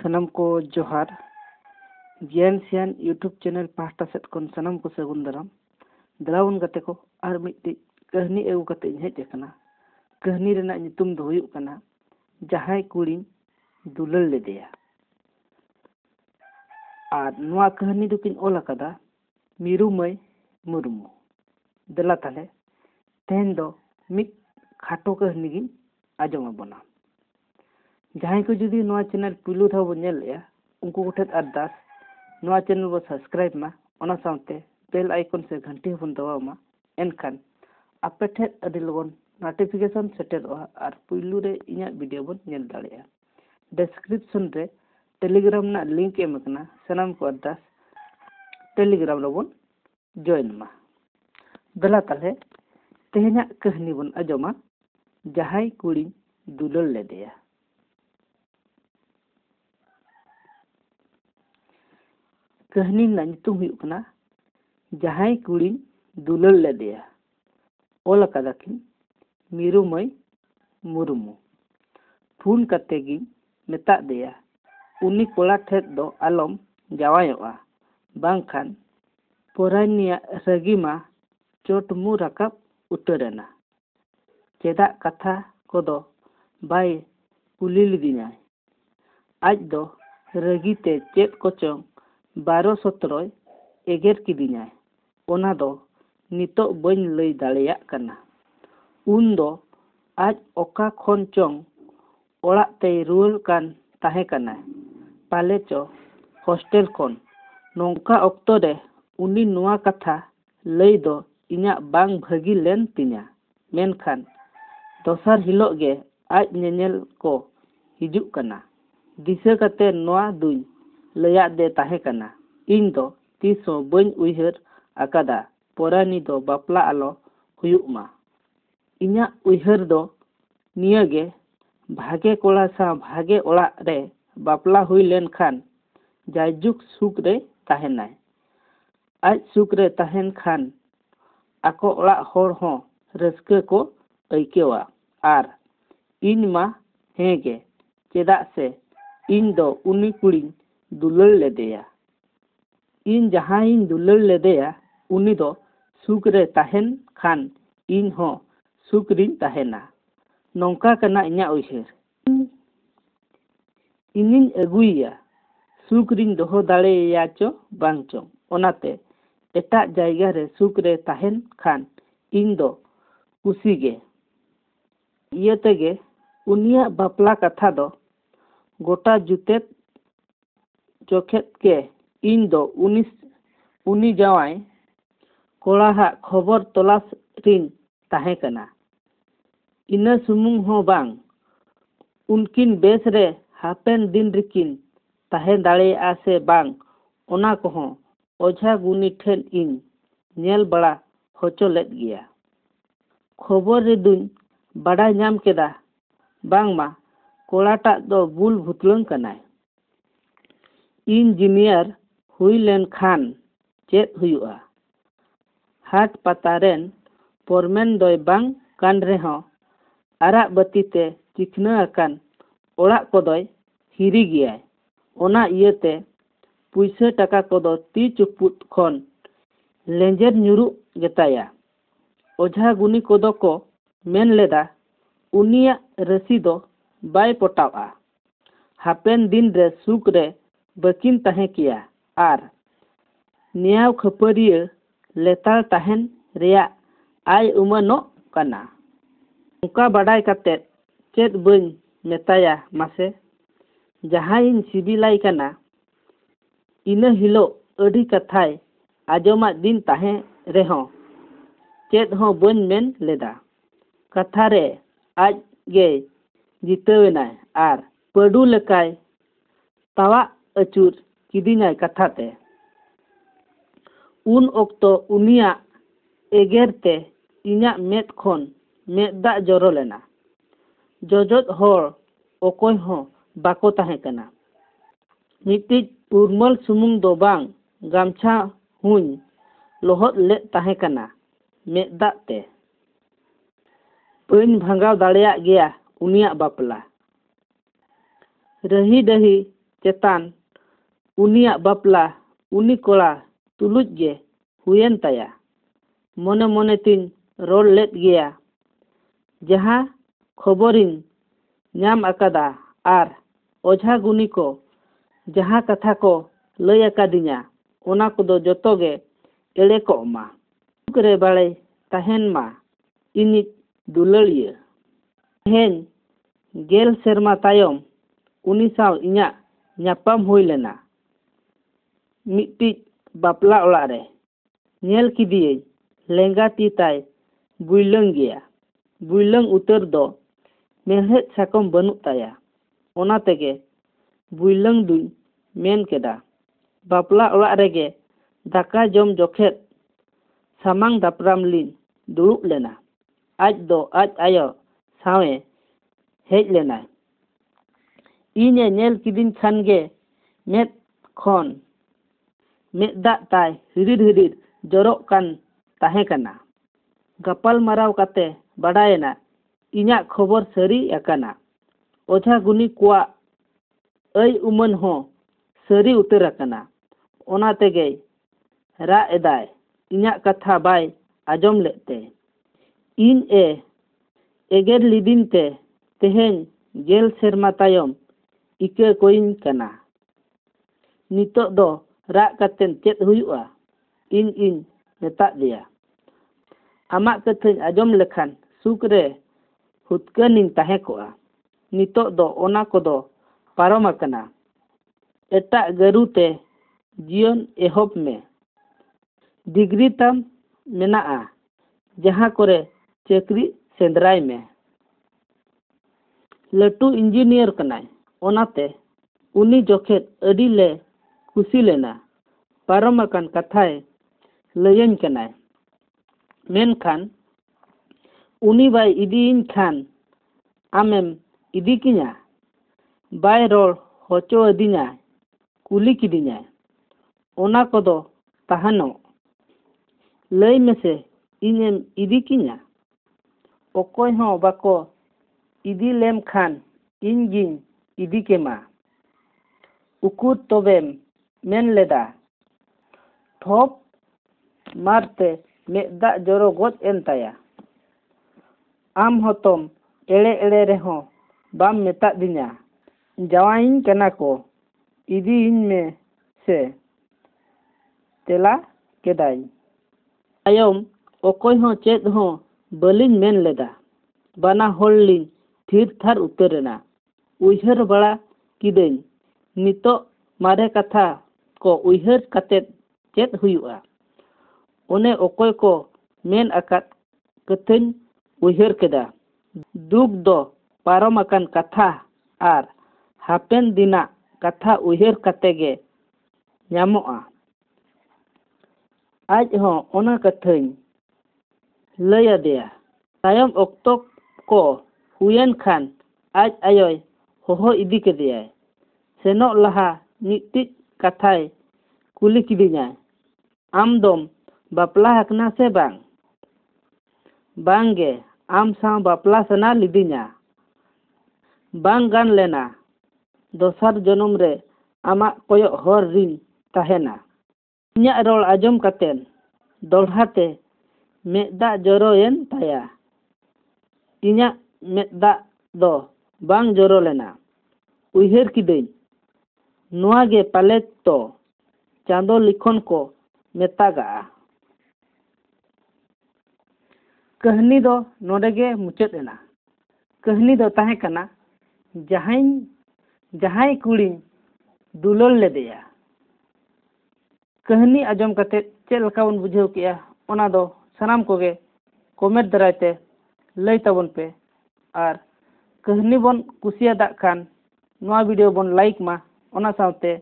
सनम को जोहार ज्ञान सियान यूट्यूब चैनल पास्टा सेट कोन सनम को सगुन दाराम दलावन गते को आर मिट्टी कहनी एगु कते हेज कना कहनी रेना नितुम दो हुयुक कना जहाय कुड़ी दुलल लेदेया आर नुआ कहनी दुकिन ओला कदा मीरू मई मुर्मू दला ताले तेन दो मिट खाटो कहनी गिन आजम बना जहां को जुदी नवा चैनल पुलू था बनेल या उनको उठत अरदास नवा चैनल वो सब्सक्राइब मा ओना साउते बेल आइकन से घंटी बन दबाव मा एनखान आपे ठे अदि लगन नोटिफिकेशन सेटेर और पुलू रे इना वीडियो बन नेल दाड़िया डिस्क्रिप्शन रे टेलीग्राम ना लिंक एम कना सनाम को अरदास टेलीग्राम रो बन जॉइन मा दला ताले तेहना कहनी बन अजमा जहाय कुड़ी दुलल लेदेया कहनी ना नितुम हुयुक कना जहाय कुड़ी दुलल लेदेया ओल कदाकिन मीरू मई मुर्मू फोन कते गी मेता देया उनी कोड़ा ठेत दो आलम जावायोआ बांखान पोरानिया रगिमा चोट मु रकाब उतरेना चेदा कथा कोदो बाय कुली लिदिना आज दो रगिते चेत कोचों 12-17 एगेर किदिना ओना दो नितो बन लई दाड़ेया कना उन दो आज ओका खोन चों ओड़ा ते रुल कान ताहे कना पाले चो हॉस्टल खोन नोंका ऑक्टो रे उनी नुआ कथा लई दो इना बांग भागी लेन तिना मेनखान दोसर हिलो गे आज नेनेल को हिजुक कना दिशा कते नुआ दुई लया दे ताहे कना इन दो तीसो बन उइहर अकादा पोरानी दो बापला आलो हुयुक मा इना उइहर दो नियगे भागे कोड़ा सा भागे ओड़ा रे बापला हुई लेन खान जायजुक सुक रे ताहेनाय आज सुक रे ताहेन खान आको ओड़ा होड़ हो रस्के को अइकेवा आर इन मा हेगे चेदा से इन दो उनी कुड़ी दुलल लेदेया इन जहां इन दुलल लेदेया उनी दो सुक रे ताहेन खान इन हो सुक रिन ताहेना नौका कना इना उइहर इनिन अगुइया सुक रिन दोहो दाड़ेया चो बांग चो ओनाते एटा जायगा रे सुक रे ताहेन खान इन दो कुसी गे इये तेगे उनिया बापला कथा दो गोटा जुते चोखेत के इन दो उनी जावाय कोड़ा हा खबर तलाश रिन ताहे कना इना सुमुंग हो बांग उनकिन बेस रे हापेन दिन रिकिन ताहे दाड़ेया से बांग ओना को हो ओझा गुनी ठेन इन नेल बड़ा होचो लेद गिया खबर रे दुन बड़ा नाम केदा बांग मा कोड़ाटा दो बुल भुतलंग कनाय इंजीनियर हुई लेन खान चेत हुयुआ हाट पतारेन पोरमेन दोय बांग कान रेहो आरा बतीते चिकना अकान ओड़ा कोदोय हिरी गियाय ओना इयते पुइसे टाका कोदो ती चुपुत खोन लेंजर न्युरु गेताया ओझा गुनी कोदो को मेन लेदा उनिया रसी दो बाय पोटावा हापेन दिन रे सुक रे बकिन ताहे किया आर नियाव खपरिया लेताल ताहेन रेया आय उमनो कना उनका बड़ाई कते चेत बन मेताया मासे जहां इन सिबिलाई कना इना हिलो अडी कथाय आजोमा दिन ताहे रेहो चेत हो बन मेन लेदा कथा रे आज गे जितवेनाय आर पडू लेकाय तावा अचूर किदिनाय कथाते उन ओक्तो उनिया एगेरते इना मेद खोन मेदा जरो लेना जोजोत होड़ ओकोय हो बाको ताहे कना मिटिज उर्मल सुमुंग दो बांग गामछा हुन लोहत ले ताहे कना मेदा ते पइन भांगाव दाड़ेया गया उनिया बापला रही दही चेतान उनियाग बापला उनी कोड़ा तुलुज गे हुयेन ताया। मने मने तीन रोड लेत गया जहाँ खबरिन नाम अकादा आर ओझा गुनी को जहाँ कथा को लय अकादिया ओना कोदो जोतोगे एड़े को मा करे बाड़े तहेन मा इनी दुलड़िया हेन गेल सेरमा तायम उनी साव इन्या ᱧᱟᱯᱟᱢ हुई लेना मिट्टी बापला ओड़ा रे नेल किदिये लेंगा ती ताय बुइलंग गया बुइलंग उतर दो मेहत साकम बनु ताया ओना तेगे बुइलंग दुई मेन केदा बापला ओड़ा रेगे दाका जम जोखेत सामांग दापराम लिन दुरुब लेना आज आयो सावे हेज लेना इने नेल किदिन खानगे मेद खन मेद दाग ताय हिडिर जरोक कान ताहे कना गपाल मराव काते बाडायना इन्या खबर सरी अकाना ओझा गुनी कुआ ऐ उमन हो सरी उतर अकाना ओना तेगे रा एदाय इन्या कथा बाय आजम लेते इन एगेर लिदिन ते तेहेन गेल सेरमा तायम इके कोइन कना नितो दो राग कातेन चेत हुयुआ इन मेता दिया आमा कथाñ आजम लेखान सुकरे हुतकानिन ताहे कोआ नितो दो ओना कोदो पारम अकना एटा गरुते जीवन एहब में डिग्री तम मेना जहाँ करे चक्री सेंद्राय में लटू इंजीनियर कनाय ओनाते उनी जोखेत अडी ले खुशी लेना पारम अकन कथाए लयन कनाय मेन खान उनी बाय इदीन खान आमेम इदी किnya बाय रोड होचो अदिना कुली किदिना ओना कोदो ताहानो लय मेसे इनेम इदी किnya ओकोय हो बाको इदी लेम खान इंगिन इदी केमा उकुर तोबेम मेन लेदा ठोप मारते मेदा जोरो गोज एन ताया आम होतम एड़े एड़े रेहो बाम मेता दिना जवाइन कना को इदी इन में से तेला केदाई आयम ओकोय हो चेद हो बलिन मेन लेदा बाना होलिन थीर थार उतरेना उइहर बड़ा किदेन नितो मारे कथा को उइहर काते चेत हुयुआ ओने ओकोय को मेन अकात कथन उइहर केदा दुख दो पारम अकन कथा आर हापेन दिना कथा उइहर कातेगे ᱧᱟᱢᱚᱜᱼᱟ आज हो ओना कथाñ लय आदेया तायम ओक्तो को हुयन खान आज आयोय होहो इदी केदेयाय सेनो लहा मिट्टिज कथाय कुली किदिnya आम दोम बापला हकना से बांगे आम सां बापला सना लिदिnya बांग गान लेना दोसर जन्म रे आमा कोयो हर रिन ताहेना इन्या रोल आजम कातेन दोढ़ाते मेदा जोरोयन ताया इन्या मेदा दो बांग जोरो लेना उइहर किदेन नुआ गे पाले तो चांदो लिखन को मेतागा कहानी दो नोडेगे मुचाद एना कहानी दो ताहे कना जहाई कुड़ी दुलल लेदेया कहानी आजम कते चेल लका बन बुझाव किया ओना दो सनाम कोगे कमेंट दरायते लय ताबन पे और कहानी बन कुसियादा खान नोआ वीडियो बन लाइक मा ओना सावते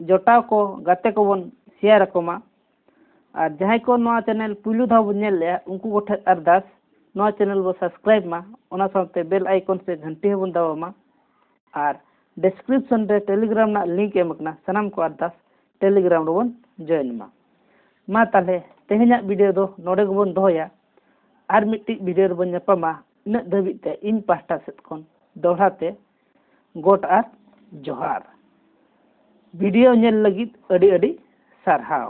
जोटाव को गाते को बन शेयर को मा और जहां को नोआ चैनल पुलु धाव बन नेल ले उनको गोठे अरदास नोआ चैनल बो सब्सक्राइब मा ओना सावते बेल आइकन से घंटी बन दावा मा और डिस्क्रिप्शन रे टेलीग्राम ना लिंक एमकना सनाम को अरदास टेलीग्राम रो बन जॉइन मा ताले तेहेना वीडियो दो नोडे को बन दोया और मिट्टी वीडियो रो बन ᱧᱟᱯᱟᱢᱟ इन धाबिते इन पास्टा सेट खन दोढ़ाते गोट आर जोहार। वीडियो नेल लगित अडी अडी सारहाव।